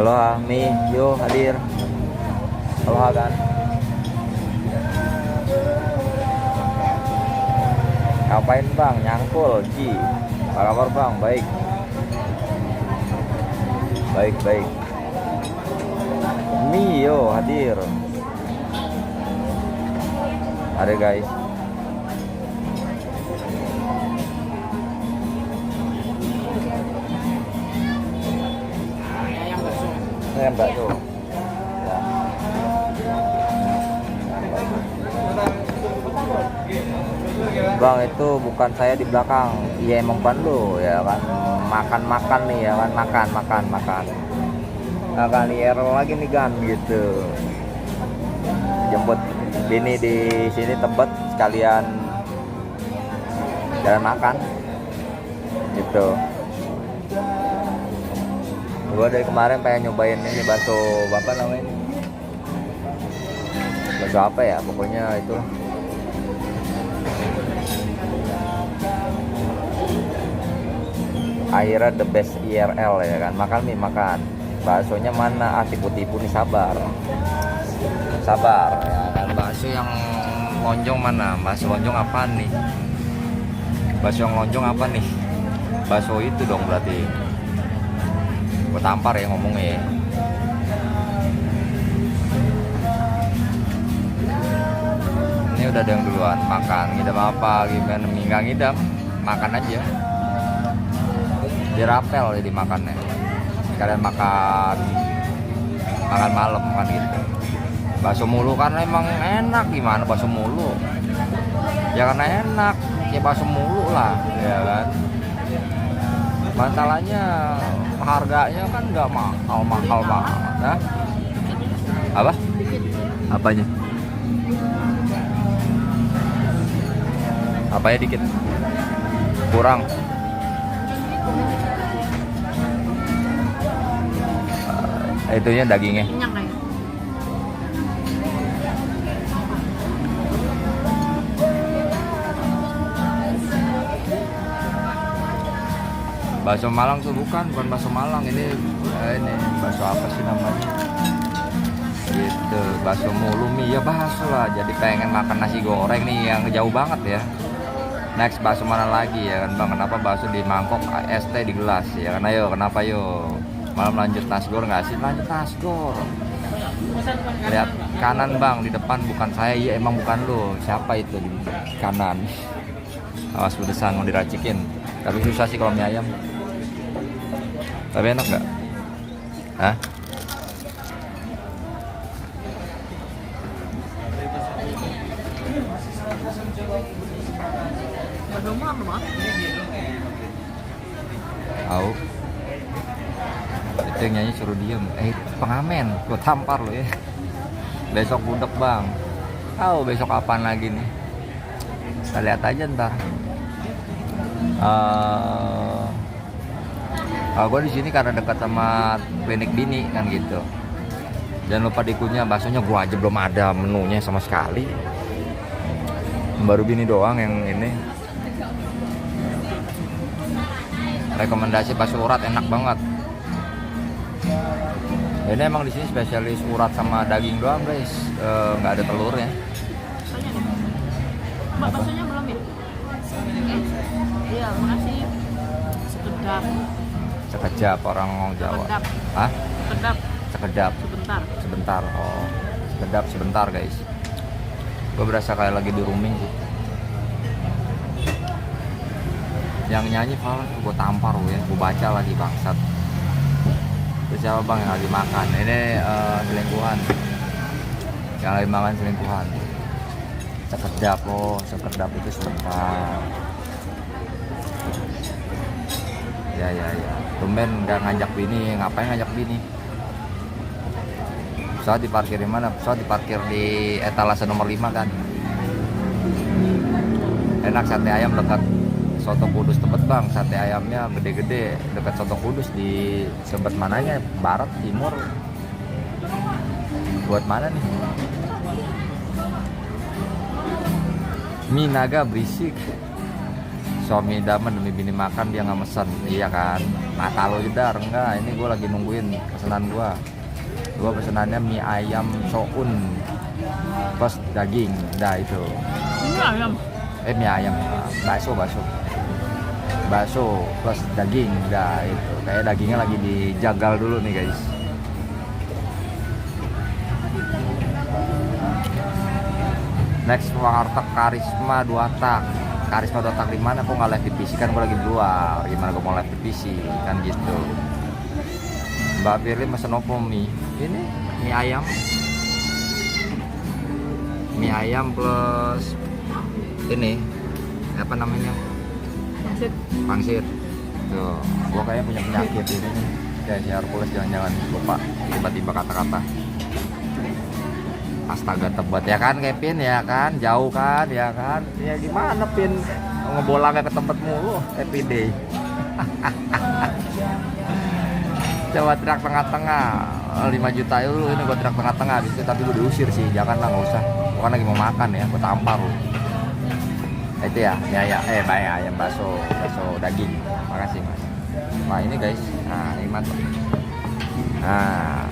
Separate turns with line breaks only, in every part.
Aloha, Mi, yo hadir. Aloha kan. Ngapain bang? Nyangkul, Ji. Apa kabar bang? Baik. Baik, baik. Mi, yo hadir. Ada guys. Ini bakso. Ya. Bang, itu bukan saya di belakang. Iya emang bukan lo ya kan. Makan nih ya kan, makan. Akan IR lagi nih kan gitu. Jemput bini di sini Tebet sekalian jalan makan. Gitu. Gua dari kemarin pengen nyobain ini bakso apa namanya? Bakso apa ya? Pokoknya itu. Akhirnya the best IRL ya kan. Makan nih makan. Baksonya mana? Ah tipu-tipu nih, sabar ya kan. Bakso yang lonjong mana? Bakso lonjong apa nih? Bakso yang lonjong apa nih? Bakso itu dong berarti. Gue tampar ya ngomongnya ya. Ini udah ada yang duluan makan. Ngidam apa gimana? Nggak ngidam, makan aja. Dirapel jadi makannya. Kalian makan malam kan gitu. Bakso mulu kan emang enak, gimana bakso mulu? Ya karena enak, ya bakso mulu lah, ya kan. Masalahnya harganya kan nggak mahal banget, nah? Apa? Apanya? Apanya dikit? Kurang. Itunya dagingnya. Bakso Malang tuh bukan bakso Malang, ini bakso apa sih namanya? Gitu, bakso mulu mie ya bakso lah. Jadi pengen makan nasi goreng nih yang jauh banget ya. Next bakso mana lagi ya kan bang? Kenapa bakso di mangkok, es teh di gelas ya kan? Ayo kenapa yo? Malam lanjut nasgor nggak sih? Lanjut nasgor. Lihat kanan bang, di depan bukan saya, ya emang bukan lo. Siapa itu di kanan? Awas pedesan mau diracikin. Tapi susah sih kalau mie ayam. Tapi enak nggak? Hah? Tahu? Itu yang nyanyi suruh diem. Pengamen, gue tampar lo ya. Besok budek bang. Tahu besok apaan lagi nih? Kita lihat aja ntar. Gue di sini karena dekat sama klinik bini kan gitu. Jangan lupa dikunyah baksonya, gue aja belum ada menunya sama sekali. Baru bini doang yang ini. Rekomendasi bakso urat enak banget. Ini emang di sini spesialis urat sama daging doang guys, nggak ada telurnya.
Mbak baksonya belum ya? Iya, makasih.
Sekejap orang ngomong Jawa. Hah? Sekedap. Sebentar. Oh, sebentar guys. Gue berasa kayak lagi di rooming sih. Yang nyanyi Fala, gue tampar ya, gue baca lagi bangsat. Terus siapa bang yang lagi makan? Ini selingkuhan. Yang lagi makan selingkuhan. Sekedap itu sebentar. Ya. Tumben nggak ngajak bini, ngapain ngajak bini? Pesawat diparkir di mana? Pesawat diparkir di etalase nomor 5 kan. Enak sate ayam dekat Soto Kudus Tebet bang. Sate ayamnya gede-gede dekat Soto Kudus di Tebet mananya? Barat, timur? Buat mana nih? Minaga berisik. suami idaman demi bini makan dia nggak mesen, iya kan. Nah kalau jedar enggak, ini gue lagi nungguin pesanan gue. Gue pesenannya mie ayam soun plus daging, dah itu.
Ini ayam.
Mie ayam, bakso plus daging, dah itu. Kayak dagingnya lagi dijagal dulu nih guys. Next warteg Karisma 2 tak. Karisma 2 tak di mana? Kok nggak live di PC, kan gue lagi di luar. Gimana gue mau live di PC kan gitu. Mbak Firly mesen opo mie? Ini mie ayam. Mie ayam plus ini apa namanya? Pangsit. Tuh, gue kayaknya punya penyakit ini nih. Kayak si Hercules jangan-jangan lupa tiba-tiba kata-kata. Astaga tebet ya kan Kevin ya kan, jauh kan ya kan, ya gimana Pin ngebolangnya ke tempat mulu everyday. Coba teriak tengah-tengah 5 juta dulu, ini gue teriak tengah-tengah habis itu, tapi gue diusir sih, janganlah nggak usah, gue kan lagi mau makan ya, gue tampar lu. Itu ya ayam bakso daging, makasih mas. Nah ini guys, nah ini mantap. Nah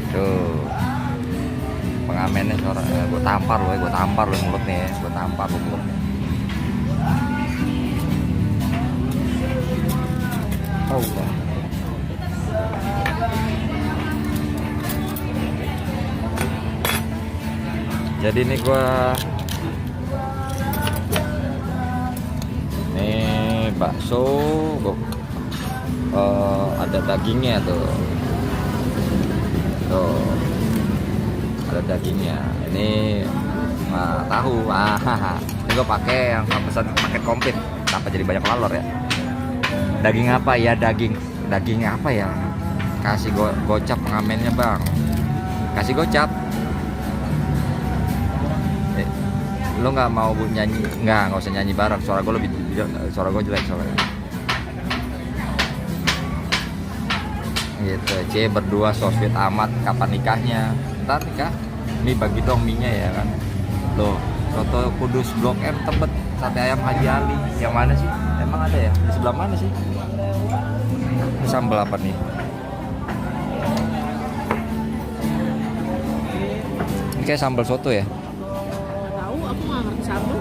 tuh pengamennya suara, gue tampar lu mulutnya ya, gue tampar lu mulutnya. Oh jadi ini gue nih bakso ada dagingnya tuh ada dagingnya. Ini tahu. Ini gue pakai yang pesan paket komplit. Kenapa jadi banyak lalor ya? Daging apa ya? Daging apa ya? Kasih gocap pengamennya bang. Kasih gocap. Lo nggak mau nyanyi? Nggak usah nyanyi bareng. Suara gue jelek soalnya. Gitu, C berdua so sweet amat, kapan nikahnya? Ntar nikah, mie bagi dong mie nya ya kan. Loh, soto Kudus Blok M Tebet, sate ayam Haji Ali, yang mana sih? Emang ada ya? Di sebelah mana sih? Ini sambal apa nih? Ini kayak sambal soto ya?
Tahu, aku nggak ngerti sambal.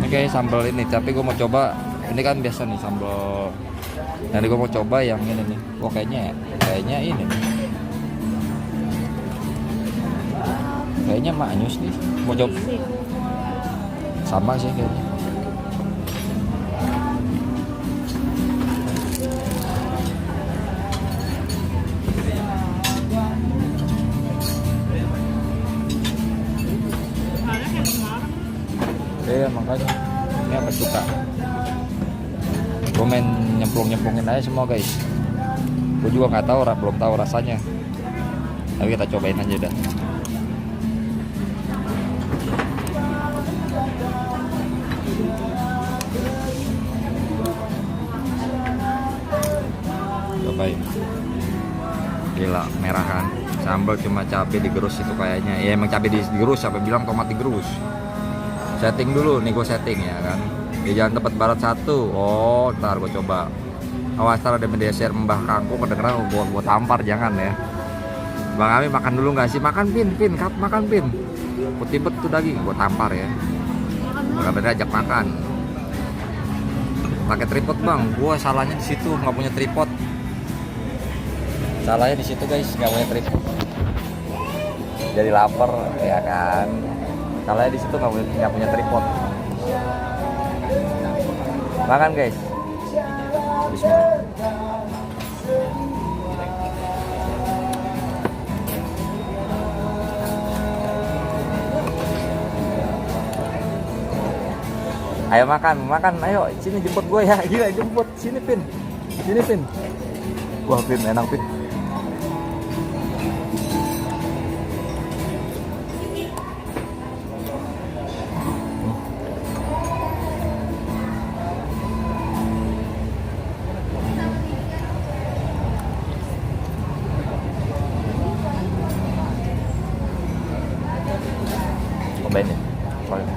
Ini kayak sambal ini, tapi gue mau coba. Ini kan biasa nih sambal. Nanti gue mau coba yang ini nih. Oh kayaknya ini nih. Kayaknya maknyus nih. Mau coba. Sama sih kayaknya. Iya makanya. Ini apa suka? Gue main nyemplungin aja semua guys. Gue juga nggak tahu, belum tahu rasanya. Tapi kita cobain aja dah. Cobain. Gila, merah kan. Sambal cuma cabai digerus itu kayaknya. Ya emang cabai digerus, siapa bilang tomat digerus. Setting dulu nih, gue setting ya kan. Di Jalan Tebet Barat 1. Oh, ntar gue coba. Awas ntar ada media share Mbah Kangku kedengeran gue tampar, jangan ya. Bang Ami makan dulu nggak sih? Makan Pin, makan Pin. Putih bet tuh daging, gue tampar ya. Gak bener ajak makan. Pakai tripod bang, gue salahnya di situ nggak punya tripod. Salahnya di situ guys, nggak punya tripod. Jadi lapar ya kan. Salahnya di situ nggak punya tripod. Makan guys. Bismillah. Ayo makan, ayo sini jemput gue ya, gila jemput, sini Pin. Wah Pin, enak Pin. Cobain ya, soalnya.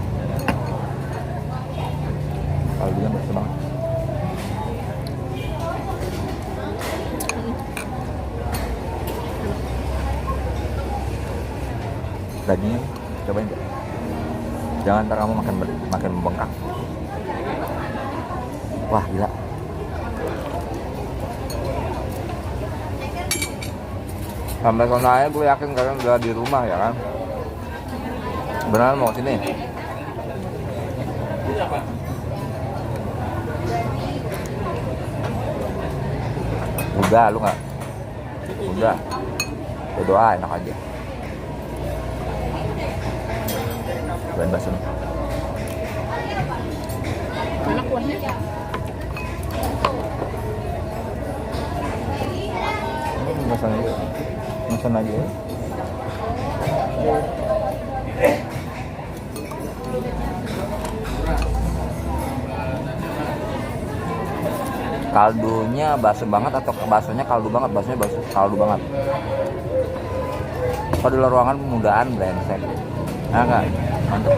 Dagingnya cobain deh. Jangan ntar kamu makin membengkak. Wah gila. Sampai sonanya gue yakin kalian udah di rumah ya kan. Beneran mau sini? Udah lu nggak? Udah. Berdoa enak aja. Bukan bakso nih.
Mana kuahnya?
Pesan aja ya. Kaldunya bakso banget atau baksonya kaldu banget? Baksonya bakso kaldu banget. Kalau di luar ruangan mudahan brengsek. Nah enggak, mantep.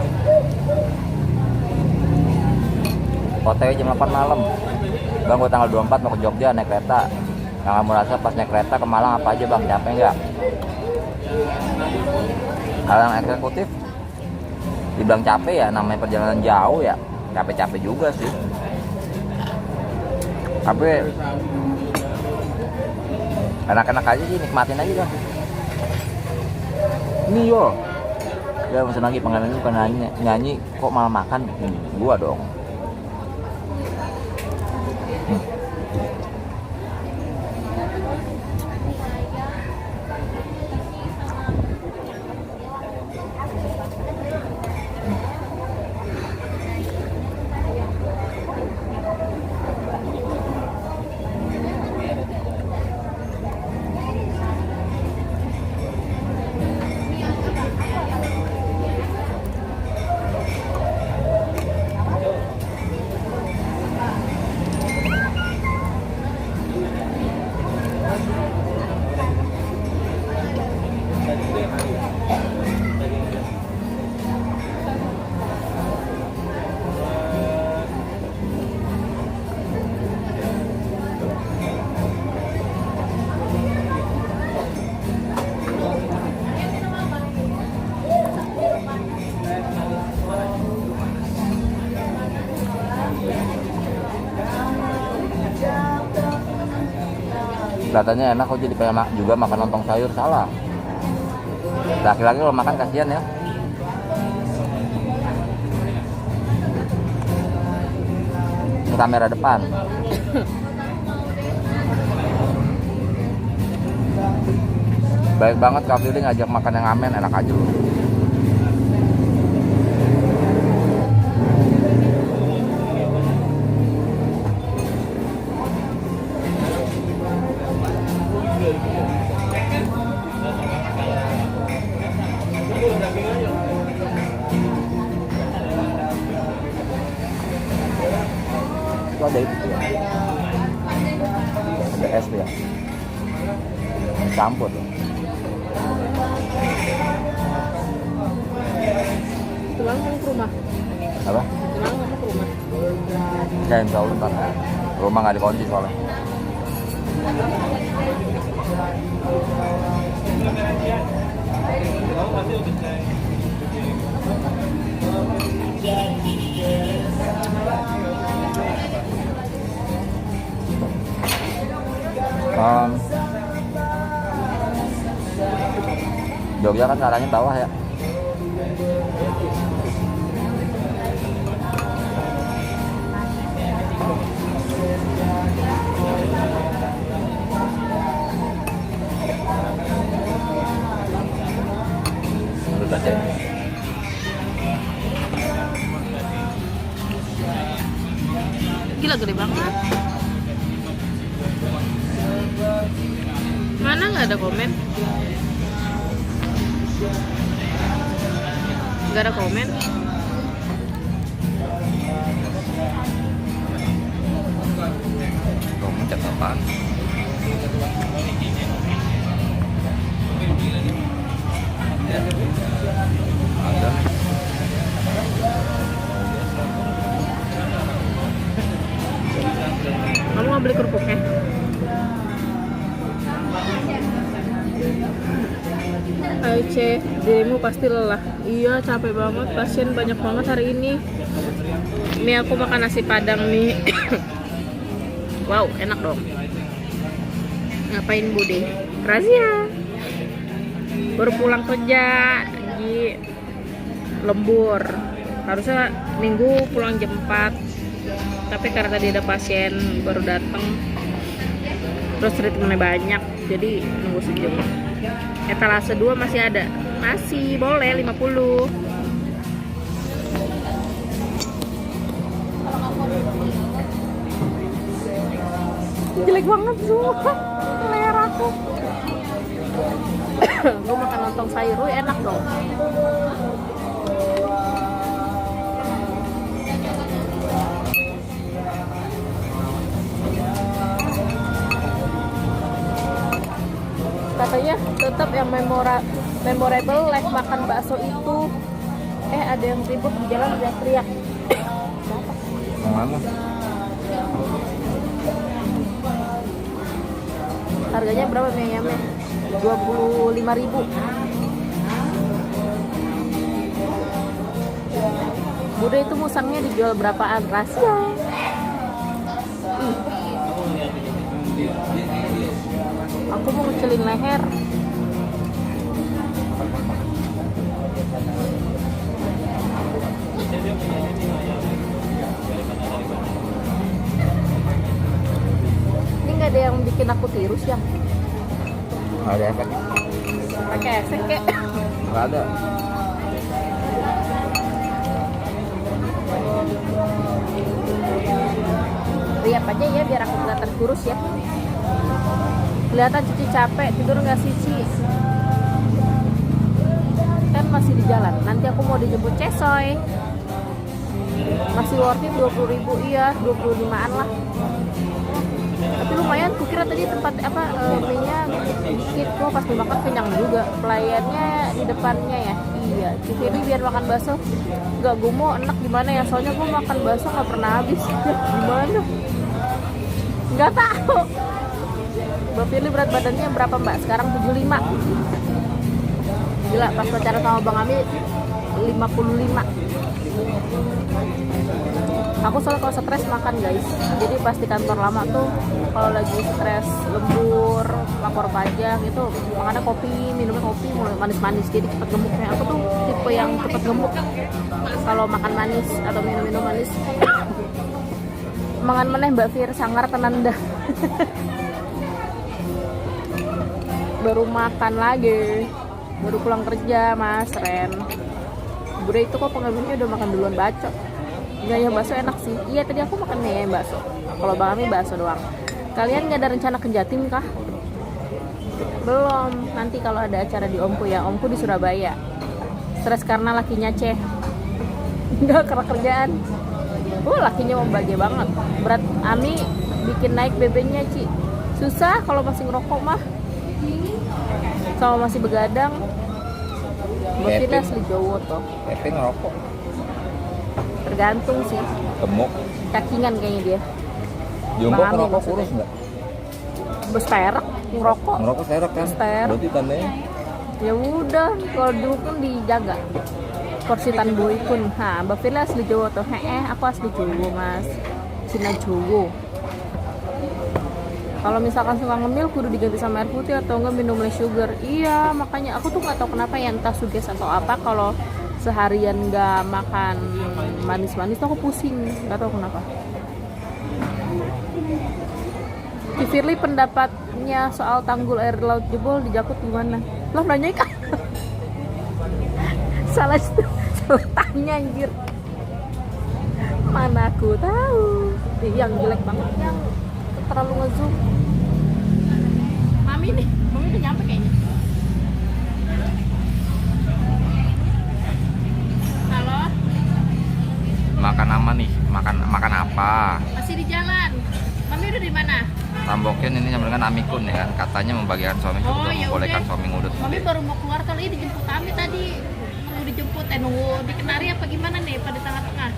OTW jam 8 malam. Bang, gue tanggal 24 mau ke Jogja naik kereta. Yang kamu rasa pas naik kereta ke Malang apa aja bang? Capek nggak? Kalau yang eksekutif dibilang capek ya, namanya perjalanan jauh ya, capek-capek juga sih. Tapi enak-enak aja sih, nikmatin aja kan. Ini yo, ya pesen lagi pengen bukan nyanyi, kok malah makan? Gua dong. Kelihatannya enak kok, jadi pengen juga makan lontong sayur. Salah, laki-laki kalau makan kasihan ya. Ini kamera depan. Baik banget Kak Firly ngajak makan yang amen, enak aja lu. Itu ada itu ya, ada es tuh ya, campur tuh.
Tulang kamu ke rumah?
Apa?
Tulang kamu ke rumah?
Ya insya Allah ntar. Rumah nggak dikunci soalnya. Jogja kan arahnya bawah ya. Menurut saya.
Gila gede banget. Mana nggak ada komen? Nggak ada komen.
Kamu cek apaan? Ada.
Kamu nggak beli kerupuknya? Cece, dirimu pasti lelah. Iya, capek banget, pasien banyak banget hari ini. Ini aku makan nasi padang nih. Wow, enak dong. Ngapain Bude? Razia. Baru pulang kerja di lembur. Harusnya minggu pulang jam 4. Tapi karena tadi ada pasien baru datang. Terus ritmenya banyak, jadi nunggu sejam. Etalase 2 masih ada. Masih boleh 50. Jelek banget semua leher aku. Gue makan lontong sayur enak dong. Katanya tetap yang memorable like makan bakso itu. Ada yang ribut di jalan teriak-teriak.
Mana?
Harganya berapa mie ayamnya? 25.000. Bude itu musangnya dijual berapaan? Rahasia. Aku mau ngecilin leher. Ini nggak ada yang bikin aku tirus ya?
Nggak ada efek.
Pakai efek kayak?
Nggak ada.
Lihat aja ya biar aku kelihatan kurus ya. Kelihatan Cici capek, tidur nggak sih Cici? Kan masih di jalan. Nanti aku mau dijemput Cesoy. Masih worth it 20.000, iya 25-an lah. Tapi lumayan, kukira tadi tempat mie-nya dikit. Kok pas dimakan kenyang juga. Pelayannya di depannya ya. Iya, Cici ini biar makan bakso. Gak, gue mau enak gimana ya? Soalnya gue makan bakso nggak pernah habis. Gimana? Nggak tahu. Mbak Firly berat badannya berapa Mbak? Sekarang 75. Gila, pas pacaran sama Bang Ami 55. Aku soalnya kalau stres makan guys. Jadi pas di kantor lama tuh kalau lagi stres, lembur, lapor pajak itu makannya kopi, minumnya kopi mulai manis-manis. Jadi cepet gemuknya. Aku tuh tipe yang cepet gemuk kalau makan manis atau minum-minum manis. Mangan meneh Mbak Fir sangar tenan dah. Baru makan lagi, baru pulang kerja Mas Ren. Bude itu kok pengaruhnya udah makan duluan bacot. Enggak ya, bakso enak sih. Iya tadi aku makan mie bakso. Kalau Bang Ami bakso doang. Kalian nggak ada rencana ke Jatim kah? Belum. Nanti kalau ada acara di Omku ya. Omku di Surabaya. Stres karena lakinya Ceh. Enggak karena kerjaan. Lakinya mau bahagia banget. Berat Ami bikin naik BB-nya Ci. Susah kalau masih ngerokok mah. Sama masih begadang. Bosnya asli Jawa tuh.
Pepe ngerokok.
Tergantung sih.
Gemuk.
Cakingan kayaknya dia.
Jumbo
Bang Ami
ngerokok
maksudnya.
kurus nggak?
Besterek ngerokok.
Ngerokok serak kan?
Serak.
Berarti tandanya
Ya udah, kalau dulu kan dijaga. Korsitan boy pun. Nah, Mbak Firly asli Jawa tuh. Aku asli Jawa Mas. Cina Jawa. Kalau misalkan suka ngemil kudu diganti sama air putih atau enggak minum less sugar. Iya, makanya aku tuh nggak tahu kenapa ya, entah suges atau apa, kalau seharian nggak makan manis-manis tuh aku pusing, nggak tahu kenapa. Ci Firly pendapatnya soal tanggul air laut jebol di Jakut gimana? Lo nanya kan? salah tanya anjir. Mana aku tahu. Yang jelek banget yang terlalu ngezoom. Mami udah nyampe kayaknya. Halo.
makan apa nih? Makan apa?
Masih di jalan. Mami udah di mana?
Rambokin ini sama dengan Amikun ya kan, katanya membagikan suami juga
ya
membolehkan
udah.
suami ngudut.
Mami baru mau keluar kali ini dijemput Ami tadi. Nunggu dijemput, nunggu di Kenari apa gimana nih pada tengah-tengah?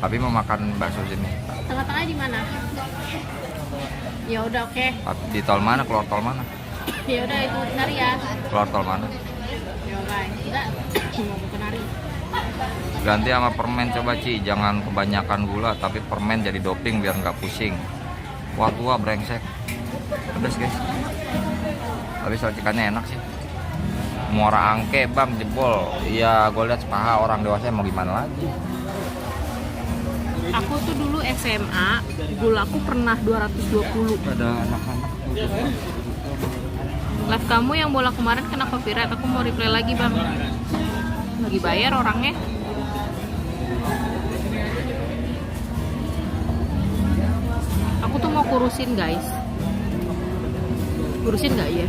Tapi mau makan bakso sini.
Tengah-tengah di mana? Ya udah oke.
Di tol mana? Keluar tol mana?
Ya udah itu nari ya.
Keluar tol mana?
Enggak. Mau ke nari.
Ganti sama permen coba Ci, jangan kebanyakan gula tapi permen jadi doping biar nggak pusing. Wah tua brengsek. Pedes guys. Tapi salcikannya enak sih. Muara angke bang jebol. Iya gue lihat sepaha orang dewasa mau gimana lagi.
Aku tuh dulu SMA, gula aku pernah 220.
Ada anak-anak.
Live kamu yang bola kemarin kena copyright, aku mau replay lagi bang. Lagi bayar orangnya. Aku tuh mau kurusin guys. Kurusin nggak ya?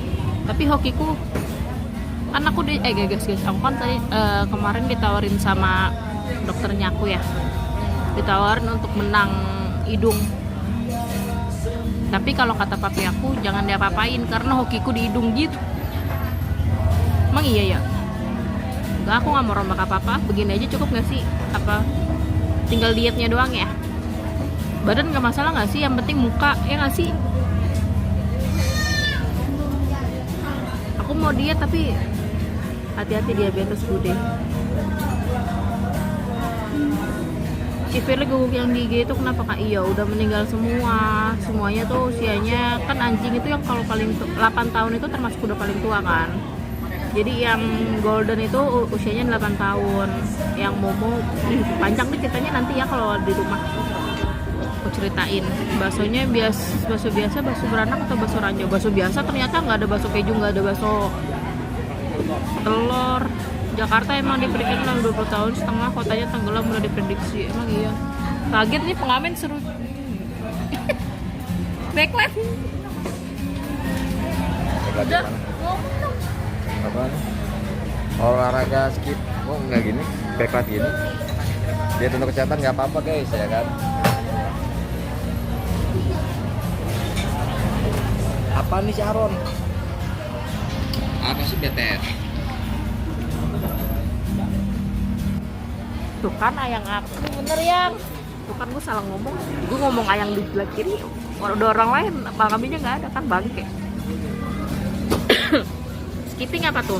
Tapi hokiku kan aku guys, aku kan tadi kemarin ditawarin sama dokternya aku ya. Ditawarin untuk menang hidung. Tapi kalau kata papi aku jangan diapa-apain karena hokiku di hidung gitu. Emang iya ya? Enggak, aku nggak mau rombak apa-apa. Begini aja cukup nggak sih? Apa tinggal dietnya doang ya? Badan nggak masalah nggak sih? Yang penting muka ya nggak sih? Aku mau diet tapi hati-hati diabetes bude. Si Firly guguk yang di IG itu kenapa kak? Iya udah meninggal semua. Semuanya tuh usianya kan anjing itu yang kalau paling 8 tahun itu termasuk udah paling tua kan. Jadi yang golden itu usianya 8 tahun. Yang Momo panjang nih ceritanya nanti ya kalau di rumah. Aku ceritain. Baksonya bakso biasa, bakso beranak atau bakso ranjau? Bakso biasa ternyata nggak ada bakso keju, nggak ada bakso telur. Jakarta emang diprediksi dalam 20 tahun setengah kotanya tenggelam udah diprediksi. Emang iya. Kaget nih pengamen seru. Backlight. Udah ngomong dong.
Apaan? Olahraga skip. Oh nggak gini, backlight gini. Dia untuk kesehatan nggak apa-apa guys ya kan. Apa nih si Aron? Apa sih BTS?
Tuh kan ayang aku bener yang. Tuh kan gue salah ngomong. Gue ngomong ayang di sebelah kiri. Ada orang lain, bang kambingnya nggak ada kan bangke. Skipping apa tuh?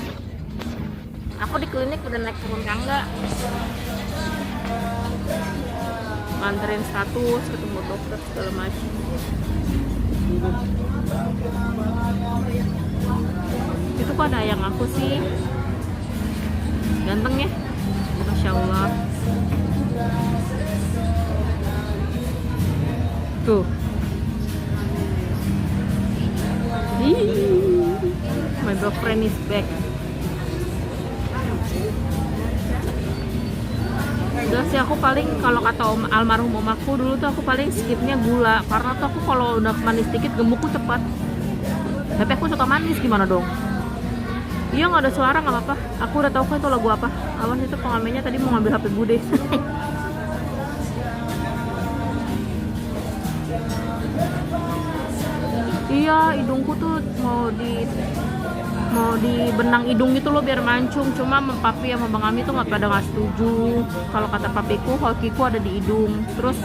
Aku di klinik udah naik turun tangga. Nganterin status, ketemu dokter segala macam. Itu kok ada ayang aku sih. Ganteng ya? Masya Allah. Tuh. My boyfriend is back. Udah sih aku paling kalau kata almarhum om aku dulu tuh aku paling skipnya gula karena tuh aku kalau udah manis dikit gemukku cepat. Tapi aku suka manis gimana dong? Iya nggak ada suara nggak apa-apa. Aku udah tahu kan itu lagu apa. Awas itu pengamennya tadi mau ngambil HP Bude. Iya hidungku tuh mau dibenang hidung gitu loh biar mancung. Cuma papi sama bang Ami tuh nggak setuju. Kalau kata papiku hokiku ada di hidung. Terus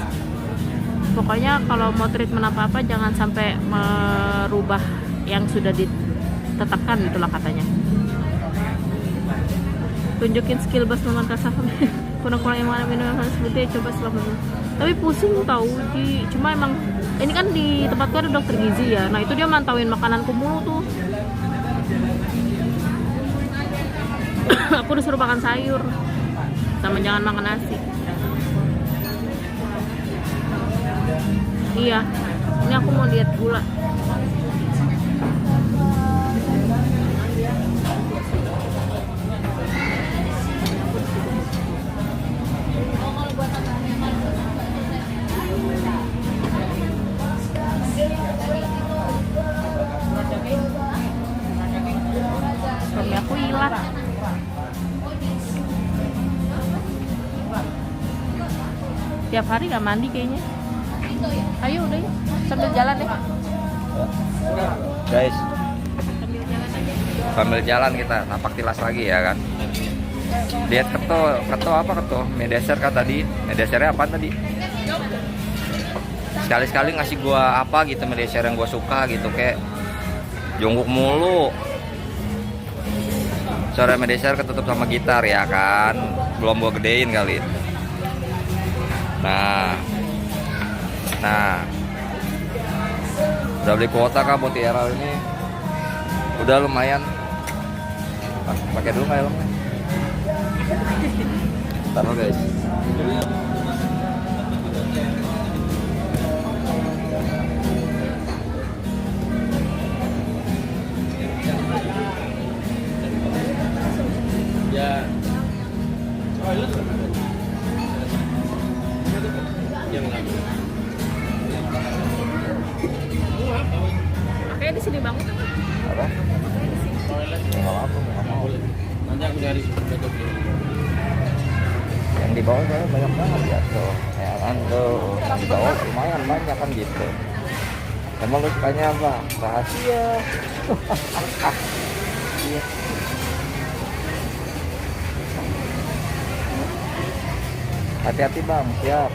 pokoknya kalau mau treatment apa-apa jangan sampai merubah yang sudah ditetapkan itulah katanya. Tunjukin skill bas teman kasar. Kurang-kurang yang mana minum yang sebutnya coba selama ini. Tapi pusing tahu Ji. Cuma emang ini kan di tempatku ada dokter gizi ya. Nah itu dia mantauin makananku mulu tuh. Aku disuruh makan sayur sama jangan makan nasi. Iya. Ini aku mau diet gula. Suami aku hilang. Tiap hari gak mandi kayaknya. Ayo udah ya, sambil jalan deh.
Guys,
Sambil jalan aja.
sambil jalan kita napak tilas lagi ya kan. Diet keto apa keto? Medeser kan tadi. Medesernya apa tadi? Sekali-sekali ngasih gua apa gitu medeser yang gua suka gitu kayak Jongkok mulu. Sore Medeser ketutup sama gitar ya kan. Belum gua gedein kali. Nah. Udah beli kuota kah buat IRL ini? Udah lumayan. Pakai dulu nggak helmnya? Ntar lo guys.
Ya.
Makanya di sini banget.
Apa? Nggak apa, nggak mau.
Nanti aku dari tutup dulu.
Yang di bawah saya banyak banget ya tuh. Ya kan tuh. Di bawah lumayan banyak kan gitu. Emang lu sukanya apa? Rahasia. Iya. Hati-hati bang, siap.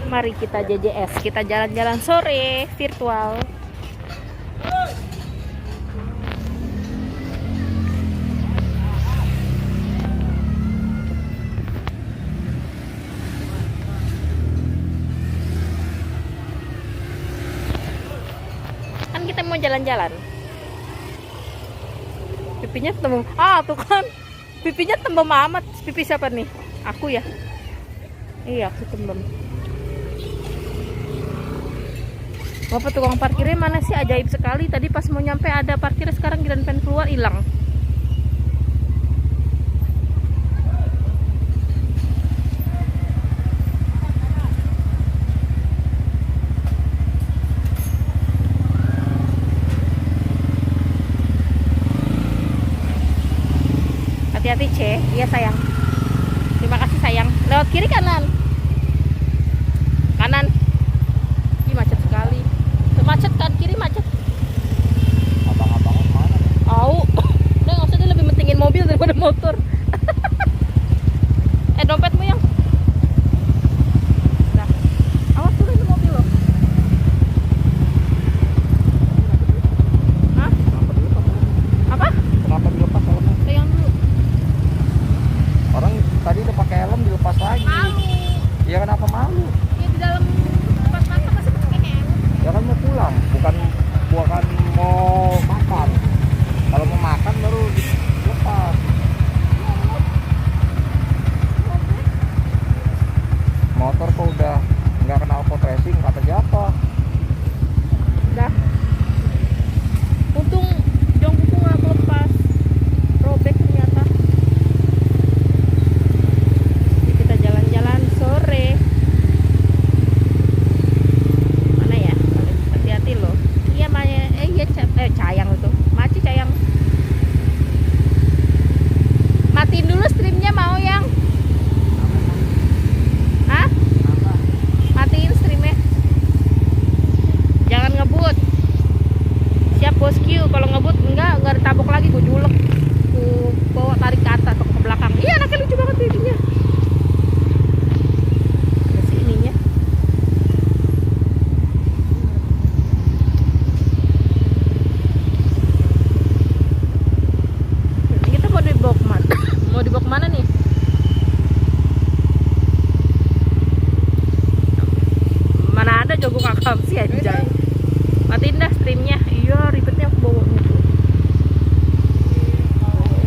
Mari kita JJS, kita jalan-jalan sore virtual. Kan kita mau jalan-jalan. Pipinya tembem. Tuh kan. Pipinya tembem amat. Pipi siapa nih? Aku ya? Iya, aku tembem. Bapak tukang parkirnya mana sih? Ajaib sekali. Tadi pas mau nyampe ada parkir, sekarang giliran pengen keluar hilang. Hati-hati C. Iya sayang. Terima kasih sayang. Lewat kiri kanan. Kanan. Ih, macet sekali. Macet kan kiri macet.
Abang-abang mana?
Udah nggak usah, dia lebih mentingin mobil daripada motor. Dompetmu yang. Nah, awas tuh ini mobil loh. Hah? Apa?
Kenapa dilepas helmnya?
Yang dulu.
Orang tadi udah pakai helm dilepas lagi.
Malu.
Ya kenapa malu?
Ya di dalam tempat makan masih pakai helm.
Ya kan mau pulang, bukan mau makan. Kalau mau makan baru dilepas. Motor kok udah nggak kena alpot racing kata siapa?
Udah. Untung jongkokku nggak melepas. Robek ternyata. Jadi kita jalan-jalan sore. Mana ya? Hati-hati loh. Iya Maya. Iya Cayang itu. Maci Cayang. Matiin dulu streamnya mau yang? Hah? Matiin streamnya. Jangan ngebut. Siap bosku. Kalau ngebut enggak ditabok lagi, gue julek. Gue bawa tarik ke atas ke belakang. Iya anaknya lucu banget ininya. Ada sih ininya. Kita mau dibawa kemana? Mau dibawa kemana nih? Mana ada jago kakak sih anjay. Matiin dah streamnya. Iya ribetnya aku bawanya tuh.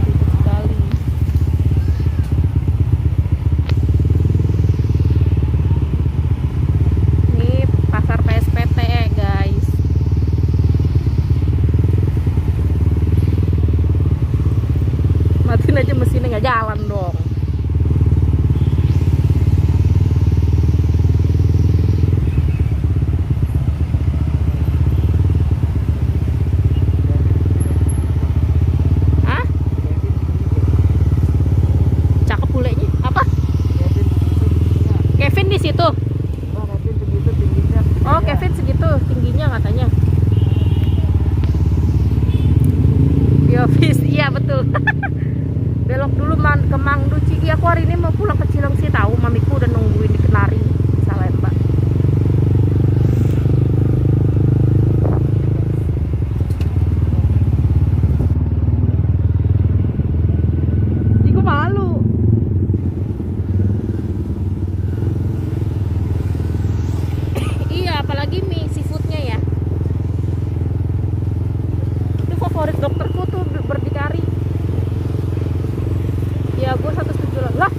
Ribet sekali. Ini pasar PSPT ya guys. Matiin aja mesinnya nggak jalan dong. Hah? Cakep bulenya. Apa? Kevin di situ. Oh, Kevin segitu tingginya katanya. Yofis, iya betul. Belok dulu ke Mangdu Cigi. Aku hari ini mau pulang ke Cilengsi tahu, mamiku udah nungguin di Kenari Salemba. lagi mie seafoodnya ya. Itu favorit dokterku tuh berdikari. Ya gue 178 lah.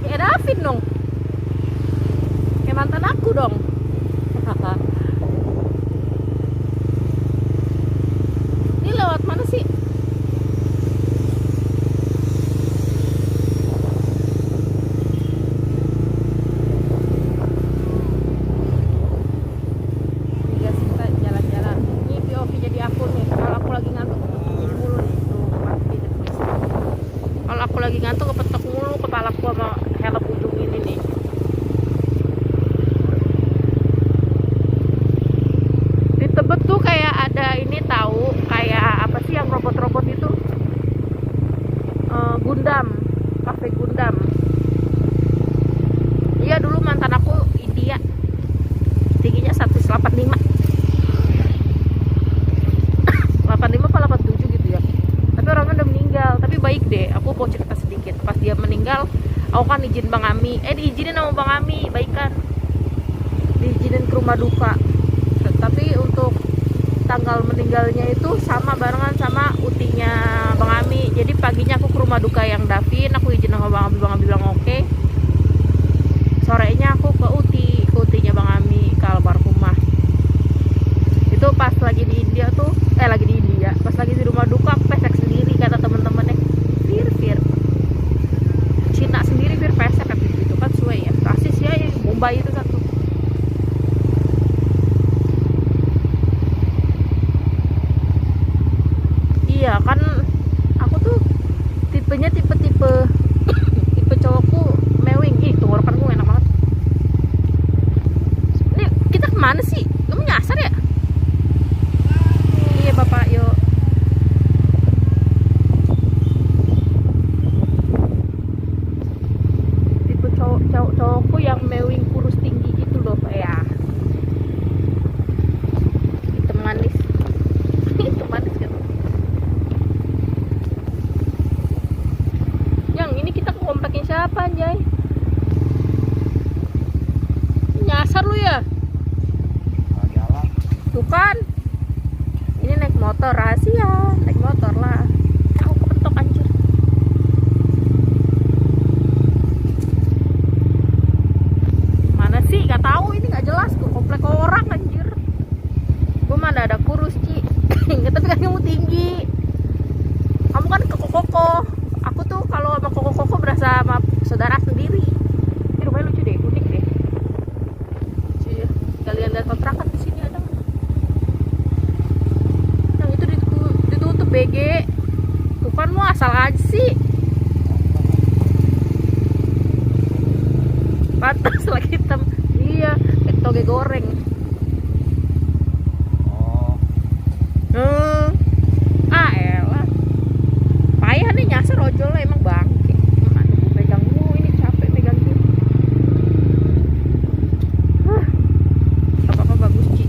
Kayak David dong. Kayak mantan aku dong. Ini lewat mana sih? Iya, kita jalan-jalan. Ini POV jadi aku nih. Kalau aku lagi ngantuk kepetok mulu nih. Tuh, pasti tertulis. Kalau aku lagi ngantuk kepetok mulu kepalaku sama helm ujung ini nih. Di Tebet tuh kayak ada ini tahu, kayak apa sih yang robot-robot itu? Gundam, kafe Gundam. Iya dulu mantan aku India, tingginya 185, 85 apa 87 gitu ya. Tapi orangnya udah meninggal, tapi baik deh. Aku mau cerita sedikit. Pas dia meninggal, aku kan izin Bang Ami, diizinin sama Bang Ami, baik kan? Diizinin ke rumah duka. Tapi untuk tanggal meninggalnya itu sama barengan sama utinya Bang Ami. Jadi paginya aku ke rumah duka yang Davin, aku izin sama Bang Ami bilang oke. Sorenya aku ke utinya Bang Ami, ke almarhumah. Itu pas lagi di India tuh, pas lagi di rumah duka aku pesek sendiri kata temen-temennya. Fir Cina sendiri Fir pesek kata gitu kan suwe ya. Rasis ya yang Mumbai itu satu. Iya kan, aku tuh tipenya tipe cowokku mewing. Ih, tenggorokan gue enak banget. Ini kita kemana sih? Kamu nyasar ya? Iya bapak, yuk. Tipe cowokku yang mewing kurus tinggi gitu loh, ya. Itu manis. Itu manis kan. Yang ini kita ke kompleknya siapa anjay? Nyasar lu ya?
Jalan.
Tuh kan. Ini naik motor rahasia, naik motor lah. Aku kepetok anjir. Mana sih? Gak tahu, ini gak jelas ke komplek orang anjir. Gue mana ada kurus Ci. Tapi kan kamu tinggi. Kamu kan koko-koko. Aku tuh kalau sama koko-koko berasa sama saudara sendiri. Ini rumahnya lucu deh, unik deh. Cie, kalian lihat kontrakan di sini ada nggak? Yang itu ditutup BG. Tuh kan mau asal aja sih. Pantas lagi hitam. Iya, kayak toge goreng.
Oh,
Elah. Payah nih nyasar ojol lah emang bangke. Pegang ini capek megang gini. Apa-apa bagus Ci.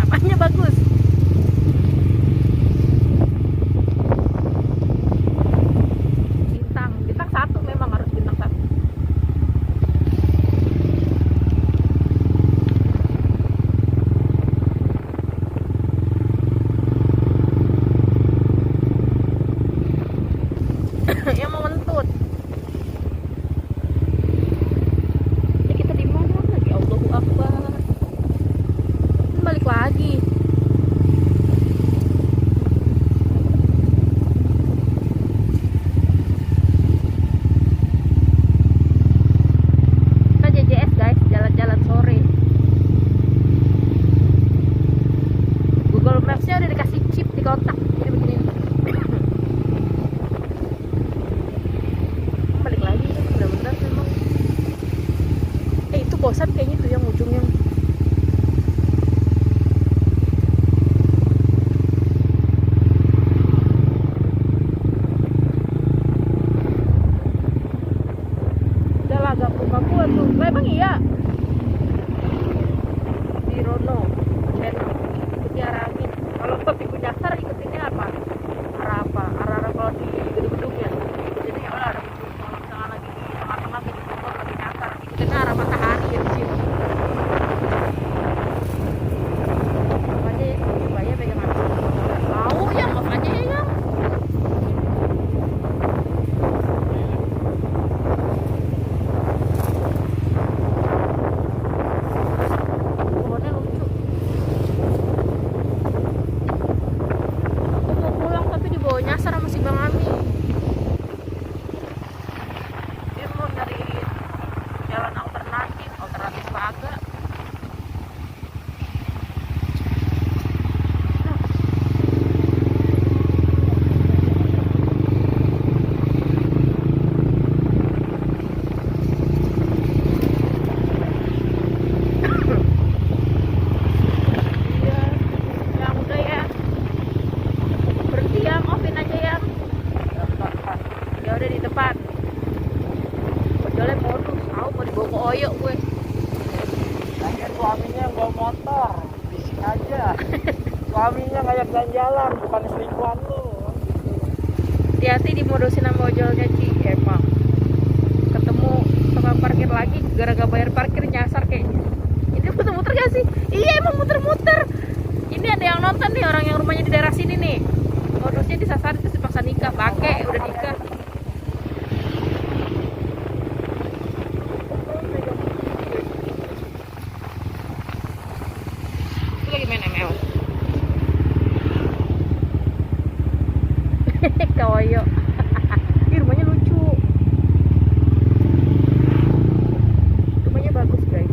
Apanya bagus? Bintang 1 memang harus bintang 1. Yang mau ngentut. Ini kita di mana lagi? Allahu Akbar. Balik lagi. Kita JJS guys, jalan-jalan sore. Google Maps-nya udah dikasih chip di kotak. Jadi begini. Balik lagi kan bener-bener memang. Itu bosan kayaknya tuh yang ujungnya. Udah lah gak rumah gua tuh. Emang iya di Rono dan ikutnya Aramin. Kalau kopi nyasar ikutinnya apa? Arah kalau di gedung-gedungnya. Jadi ya ada kalau misalnya lagi di tengah-tengah gitu lagi nyasar ikutinnya arah matahari ya di sini.
motor, bisik aja. Suaminya ngajak jalan-jalan, bukan selingkuhan lu.
Hati-hati dimodosin sama ojolnya Ci, emang. Ketemu tukang parkir lagi, gara-gara bayar parkir nyasar kayaknya. Ini muter-muter gak sih? Iya emang muter-muter. Ini ada yang nonton nih, orang yang rumahnya di daerah sini nih. Modusnya disasar terus dipaksa nikah, pakai udah nikah. Itu lagi main ML. Kawayo. Ih, rumahnya lucu. Rumahnya bagus, guys.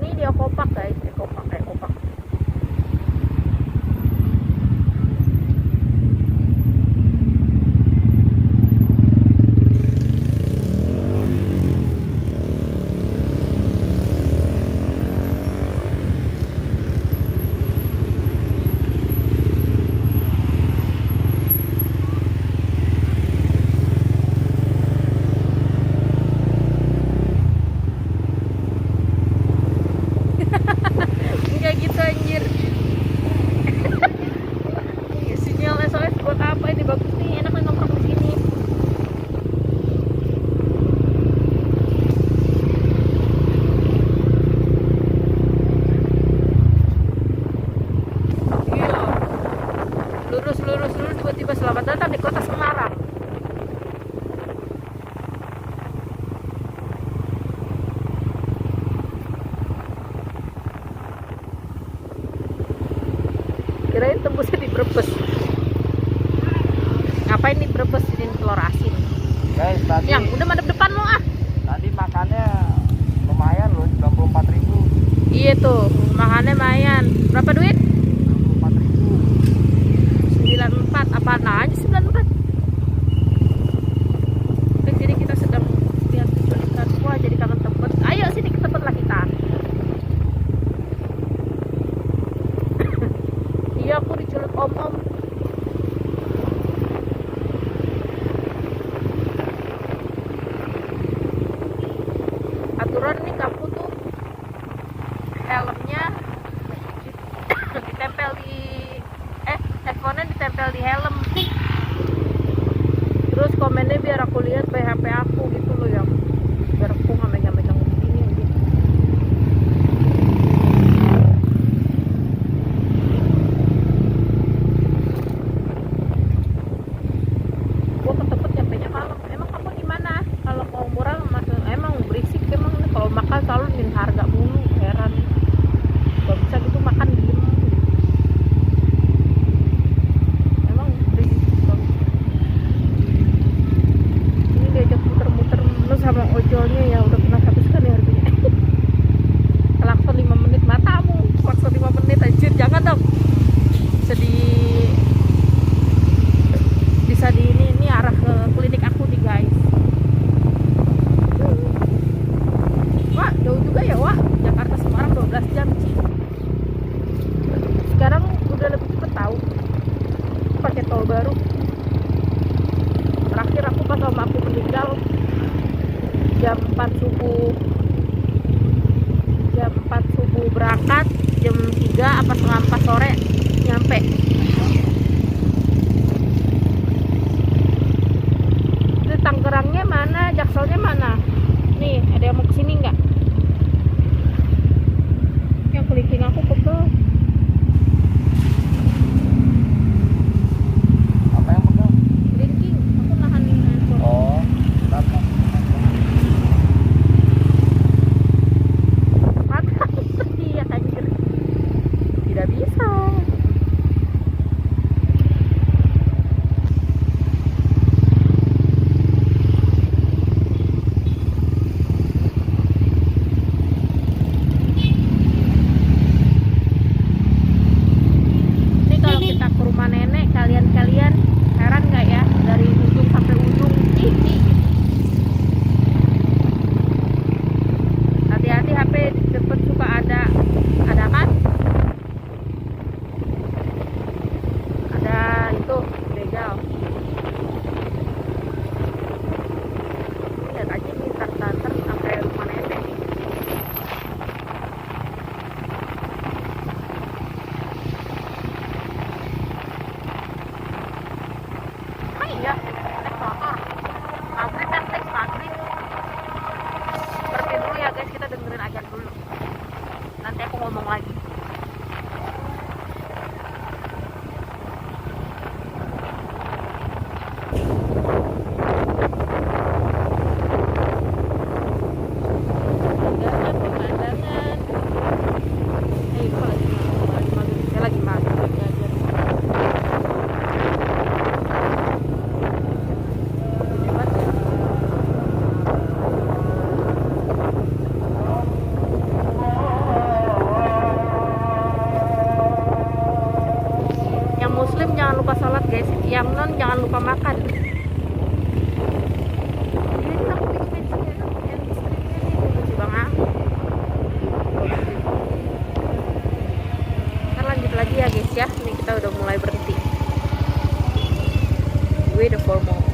Ini dia kopak, guys. Kopak kayak kopak. Enggak gitu anjir. Ya, sinyal SOS buat apa ini, bagus nih, enak nih nongkrong di sini. Iya. Lurus tiba-tiba selamat datang di kota Semarang. Kirain tembusnya di Brebes. Ngapain di Brebes ini telur asin?
Guys, tadi
Yang udah madep depan lo ah.
tadi makannya lumayan loh, 94.000.
Iya tuh, makannya lumayan. Berapa duit?
94.000.
94. Apaan aja 94? Oke, jadi kita sedang lihat penculikan. Wah, jadi kangen Tebet. Ayo sini ke Tebet lah kita. Iya, aku diculik om-om. Aturan nih kamu tuh helmnya ditempel di headphone-nya ditempel di helm. Terus komennya biar aku lihat HP aku gitu loh, yang biar aku nggak megang-megang begini gitu. Gua ke Tebet nyampenya malam. Emang kamu gimana? Kalau mau murah masuk, emang berisik emang nih, kalau makan selalu min harga mulu, heran. Gak bisa gitu makan diem. Emang berisik banget. Ini diajak muter-muter lu sama ojolnya ya udah pernah habiskan ya harganya. Klakson 5 menit, matamu klakson 5 menit anjir, jangan dong. Bisa di ini arah ke klinik aku nih guys. Wah jauh juga ya, wah Jakarta Semarang 12 jam Ci. Sekarang udah lebih cepet tahu pakai tol baru. Terakhir aku pas sama aku meninggal jam 4 subuh berangkat, jam 3 apa setengah 4 sore nyampe. Itu Tangerangnya mana, Jakselnya mana? Nih ada yang mau kesini nggak? Yang kelingking aku pegel.
Apa yang pegang?
Kelingking, aku nahanin handphone.
Oh, datang.
Mata iya anjir. Tidak bisa. lupa sholat guys, yang non jangan lupa makan. Ini aku bikin bensinnya, yang listriknya nih, lucu banget. Kita lanjut lagi ya guys ya, ini kita udah mulai berhenti. Wait for more.